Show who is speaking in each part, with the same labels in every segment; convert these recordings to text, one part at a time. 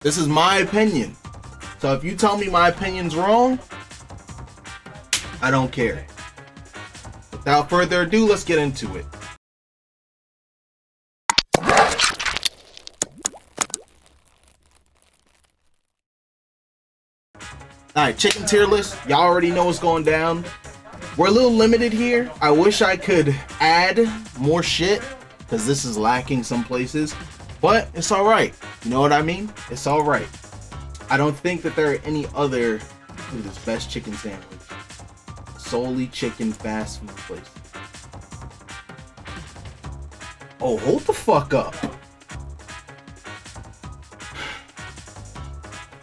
Speaker 1: This is my opinion. So if you tell me my opinion's wrong, I don't care. Without further ado, let's get into it. Alright, chicken tier list. Y'all already know what's going down. We're a little limited here. I wish I could add more shit, because this is lacking some places. But it's alright. You know what I mean? It's alright. I don't think that there are any other... Look at this best chicken sandwich. Solely chicken fast food places. Oh, hold the fuck up.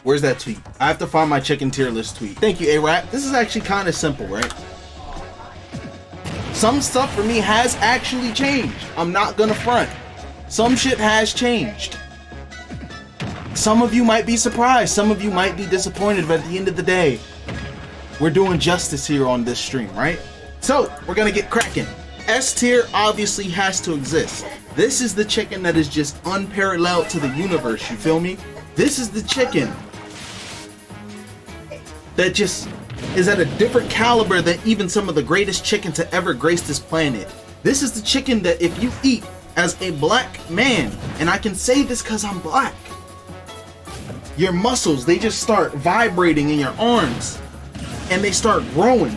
Speaker 1: Where's that tweet? I have to find my chicken tier list tweet. Thank you, A-Rap. This is actually kind of simple, right? Some stuff for me has actually changed. I'm not gonna front. Some shit has changed. Some of you might be surprised. Some of you might be disappointed, but at the end of the day, we're doing justice here on this stream, right? So, we're gonna get cracking. S tier obviously has to exist. This is the chicken that is just unparalleled to the universe, you feel me? This is the chicken that just is at a different caliber than even some of the greatest chicken to ever grace this planet. This is the chicken that if you eat as a black man, and I can say this because I'm black, your muscles, they just start vibrating in your arms, and they start growing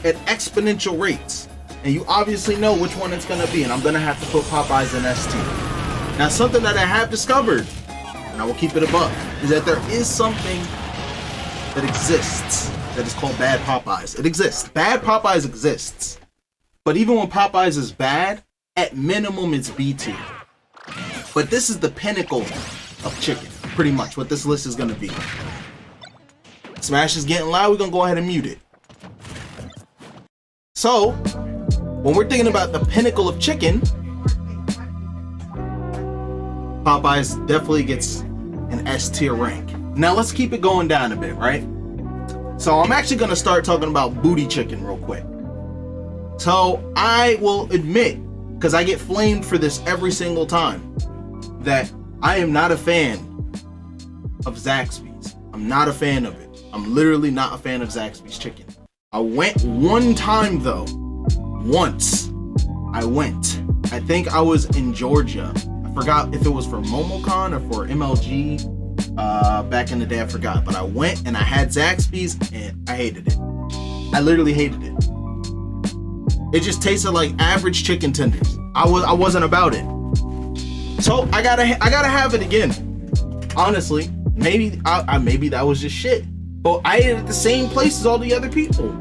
Speaker 1: at exponential rates. And you obviously know which one it's gonna be, and I'm gonna have to put Popeyes in S tier. Now, something that I have discovered, and I will keep it a buck, is that there is something that exists that is called bad Popeyes. It exists. Bad Popeyes exists. But even when Popeyes is bad, at minimum it's B tier. But this is the pinnacle of chicken, pretty much what this list is gonna be. Smash is getting loud, we're gonna go ahead and mute it. So, when we're thinking about the pinnacle of chicken, Popeyes definitely gets an S tier rank. Now let's keep it going down a bit, right? So I'm actually gonna start talking about booty chicken real quick. So I will admit, because I get flamed for this every single time, that I am not a fan of Zaxby's. I'm not a fan of it. I'm literally not a fan of Zaxby's chicken. I went one time though. Once. I went. I think I was in Georgia. I forgot if it was for MomoCon or for MLG. Back in the day, I forgot. But I went and I had Zaxby's and I hated it. I literally hated it. It just tasted like average chicken tenders. I wasn't about it. So I gotta have it again. Honestly, maybe maybe that was just shit. But I ate it at the same place as all the other people.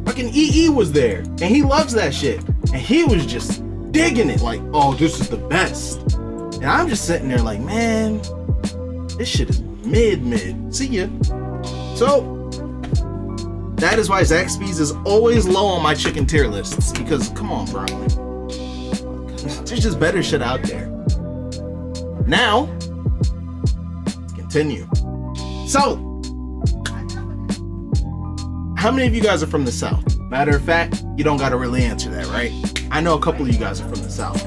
Speaker 1: Fucking EE was there, and he loves that shit, and he was just digging it, like, oh, this is the best. And I'm just sitting there like, man, this shit is mid. See ya. So that is why Zaxby's is always low on my chicken tier lists, because come on, bro, there's just better shit out there. Now, let's continue. So, how many of you guys are from the South? Matter of fact, you don't gotta really answer that, right? I know a couple of you guys are from the South.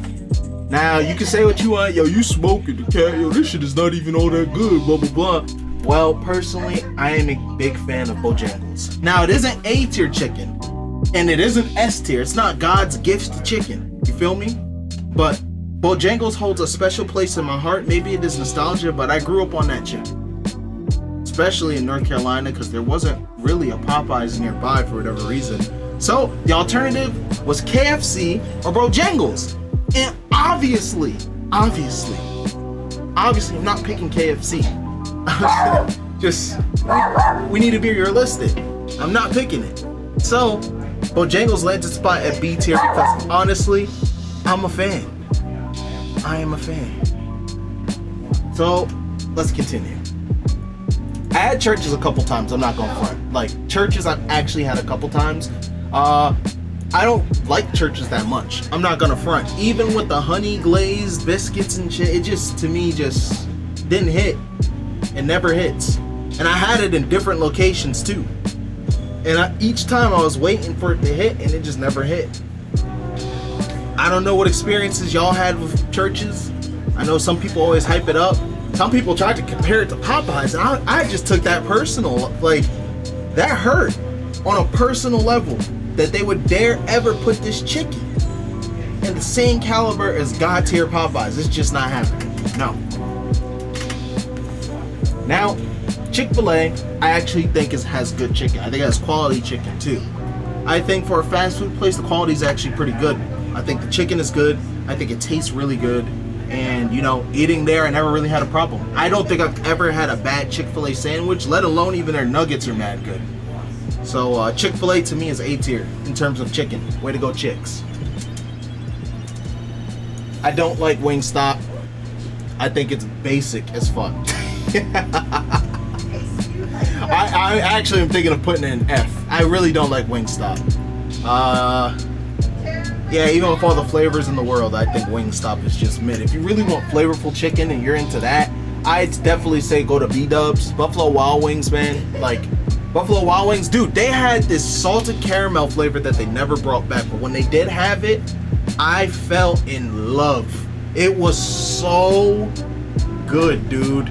Speaker 1: Now, you can say what you want. Yo, you smoking the cat. Yo, this shit is not even all that good, blah, blah, blah. Well, personally, I am a big fan of Bojangles. Now, it isn't A tier chicken, and it isn't S tier. It's not God's gift to chicken. You feel me? But Bojangles holds a special place in my heart. Maybe it is nostalgia, but I grew up on that chicken. Especially in North Carolina, because there wasn't really a Popeyes nearby for whatever reason. So the alternative was KFC or Bojangles. And obviously, I'm not picking KFC. Just, we need to be realistic. I'm not picking it. So Bojangles led to spot at B tier because honestly, I'm a fan. I am a fan. So let's continue. I had churches a couple times, I'm not going front. Like, churches I've actually had a couple times. I don't like churches that much. I'm not gonna front. Even with the honey glazed biscuits and shit, it just, to me, just didn't hit. It never hits. And I had it in different locations too. And each time I was waiting for it to hit and it just never hit. I don't know what experiences y'all had with churches. I know some people always hype it up. some people tried to compare it to Popeyes, and I just took that personal. Like, that hurt on a personal level that they would dare ever put this chicken in the same caliber as God tier Popeyes. It's just not happening. No. Now, Chick-Fil-A, I actually think has good chicken. I think it has quality chicken too. I think for a fast food place, the quality is actually pretty good. I think the chicken is good. I think it tastes really good. And, you know, eating there, I never really had a problem. I don't think I've ever had a bad Chick-fil-A sandwich, let alone even their nuggets are mad good. So Chick-fil-A to me is A tier in terms of chicken. Way to go, Chicks. I don't like Wingstop. I think it's basic as fuck. I actually am thinking of putting it in F. I really don't like Wingstop. Yeah, even with all the flavors in the world, I think Wingstop is just mid. If you really want flavorful chicken and you're into that, I'd definitely say go to B-Dubs. Buffalo Wild Wings, man. Like, Buffalo Wild Wings, dude, they had this salted caramel flavor that they never brought back. But when they did have it, I fell in love. It was so good, dude.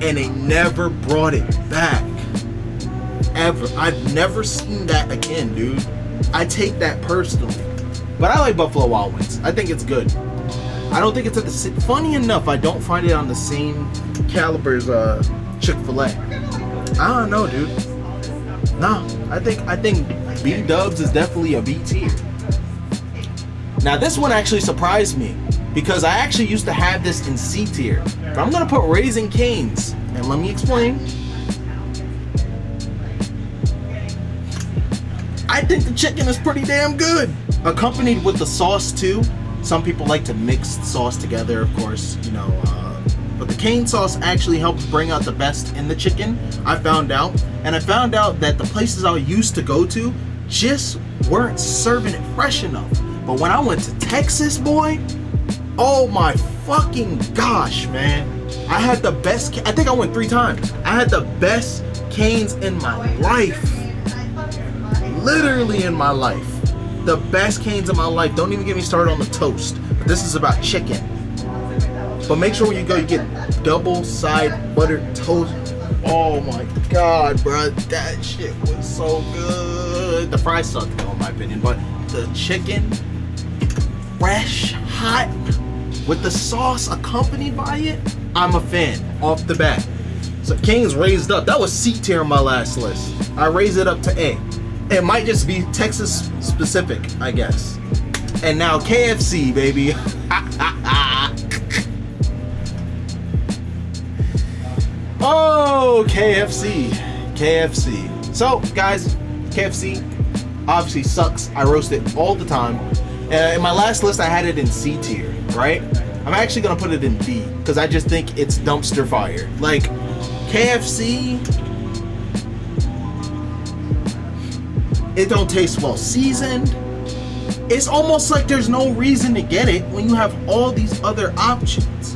Speaker 1: And they never brought it back. Ever. I've never seen that again, dude. I take that personally. But I like Buffalo Wild Wings. I think it's good. I don't think it's at the same... Funny enough, I don't find it on the same caliber as Chick-fil-A. I don't know, dude. No, I think B-Dubs is definitely a B tier. Now, this one actually surprised me because I actually used to have this in C tier. But I'm going to put Raising Cane's. And let me explain. I think the chicken is pretty damn good. Accompanied with the sauce too. Some people like to mix the sauce together, of course, you know. But the cane sauce actually helps bring out the best in the chicken, I found out. And I found out that the places I used to go to just weren't serving it fresh enough. But when I went to Texas, boy, oh my fucking gosh, man. I had the best, I think I went 3 times. I had the best canes in my life. Literally in my life. The best canes in my life. Don't even get me started on the toast. But this is about chicken. But make sure when you go, you get double side buttered toast. Oh my god, bro. That shit was so good. The fries sucked though, in my opinion. But the chicken, fresh, hot, with the sauce accompanied by it, I'm a fan off the bat. So Cane's raised up. That was C tier on my last list. I raised it up to A. It might just be Texas specific, I guess. And now KFC, baby. Oh, KFC. KFC. So, guys, KFC obviously sucks. I roast it all the time. In my last list, I had it in C tier, right? I'm actually going to put it in B because I just think it's dumpster fire. Like, KFC... it don't taste well seasoned. It's almost like there's no reason to get it when you have all these other options.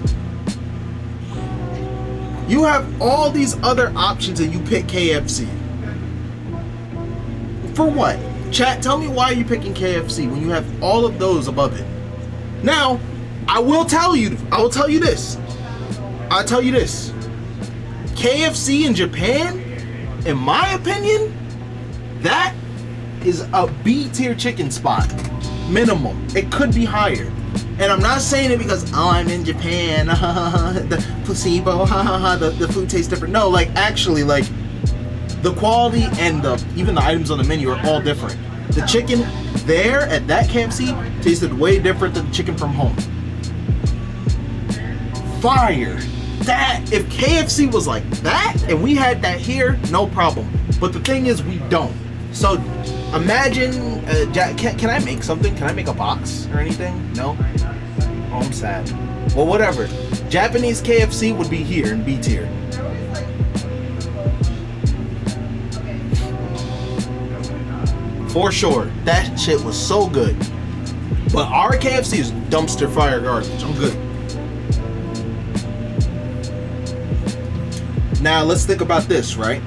Speaker 1: You have all these other options and you pick KFC. For what? Chat, tell me why you're picking KFC when you have all of those above it. Now, I will tell you this. I'll tell you this. KFC in Japan, in my opinion, that is a B tier chicken spot. Minimum. It could be higher. And I'm not saying it because, oh, I'm in Japan, the placebo, the food tastes different. No, like, actually, like, the quality and even the items on the menu are all different. The chicken there at that KFC tasted way different than the chicken from home. Fire. That, if KFC was like that, and we had that here, no problem. But the thing is, we don't. So, imagine, can I make something? Can I make a box or anything? No? Oh, I'm sad. Well, whatever. Japanese KFC would be here in B tier. For sure. That shit was so good. But our KFC is dumpster fire garbage. I'm good. Now, let's think about this, right?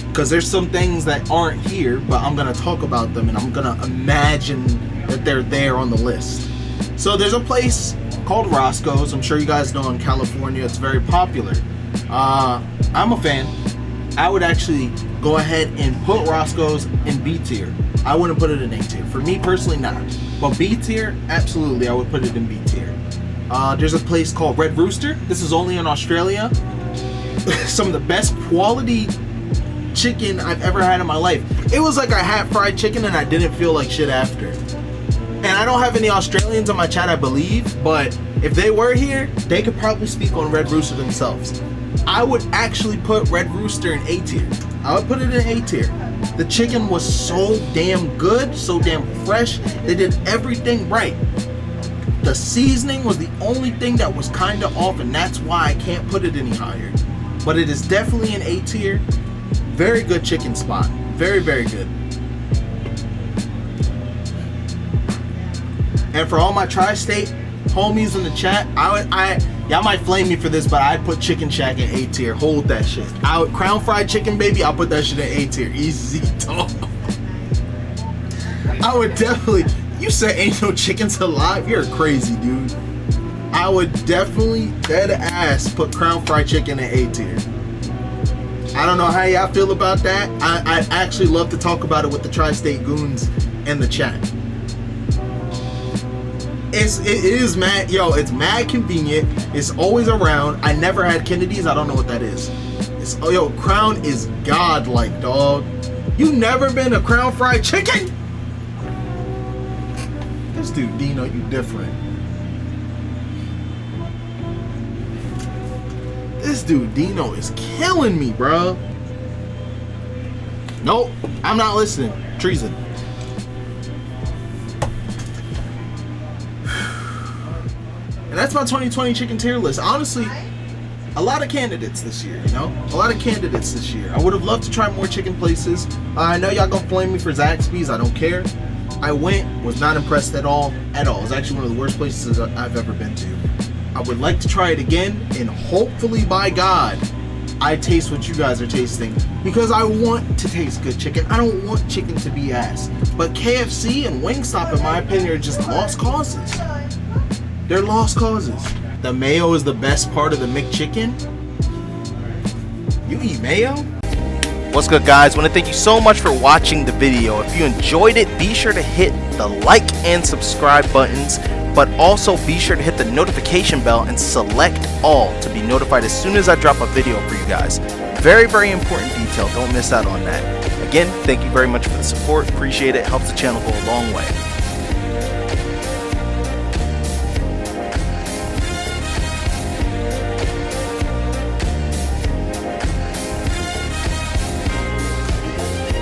Speaker 1: Because there's some things that aren't here, but I'm going to talk about them and I'm going to imagine that they're there on the list. So there's a place called Roscoe's. I'm sure you guys know in California it's very popular. I'm a fan. I would actually go ahead and put Roscoe's in B tier. I wouldn't put it in A tier. For me personally, not. But B tier, absolutely, I would put it in B tier. There's a place called Red Rooster. This is only in Australia. Some of the best quality chicken I've ever had in my life. It was like I had fried chicken and I didn't feel like shit after. And I don't have any Australians on my chat, I believe, but if they were here, they could probably speak on Red Rooster themselves. I would actually put Red Rooster in A tier. I would put it in A tier. The chicken was so damn good, so damn fresh. They did everything right. The seasoning was the only thing that was kind of off, and that's why I can't put it any higher. But it is definitely an A tier. Very good chicken spot. Very, very good. And for all my tri-state homies in the chat, y'all might flame me for this, but I'd put Chicken Shack in A tier. Hold that shit. Crown fried chicken, baby, I'll put that shit in A tier. Easy talk. I would definitely. You said ain't no chickens alive? You're crazy, dude. I would definitely dead ass put Crown fried chicken in A tier. I don't know how y'all feel about that. I actually love to talk about it with the tri-state goons in the chat. It is mad, yo, it's mad convenient. It's always around. I never had Kennedy's. I don't know what that is. Yo, Crown is godlike, dog. You never been a Crown fried chicken? This dude, Dino, you different. This dude, Dino, is killing me, bro. Nope, I'm not listening. Treason. And that's my 2020 chicken tier list. Honestly, a lot of candidates this year, you know? A lot of candidates this year. I would have loved to try more chicken places. I know y'all gonna flame me for Zaxby's. I don't care. I went, was not impressed at all. It was actually one of the worst places I've ever been to. I would like to try it again, and hopefully, by God, I taste what you guys are tasting, because I want to taste good chicken. I don't want chicken to be ass. But KFC and Wingstop, in my opinion, are just lost causes. They're lost causes. The mayo is the best part of the McChicken. You eat mayo?
Speaker 2: What's good, guys? I want to thank you so much for watching the video. If you enjoyed it, be sure to hit the like and subscribe buttons, but also be sure to hit the notification bell and select all to be notified as soon as I drop a video for you guys. Very, very important detail. Don't miss out on that. Again, thank you very much for the support. Appreciate it. Helps the channel go a long way.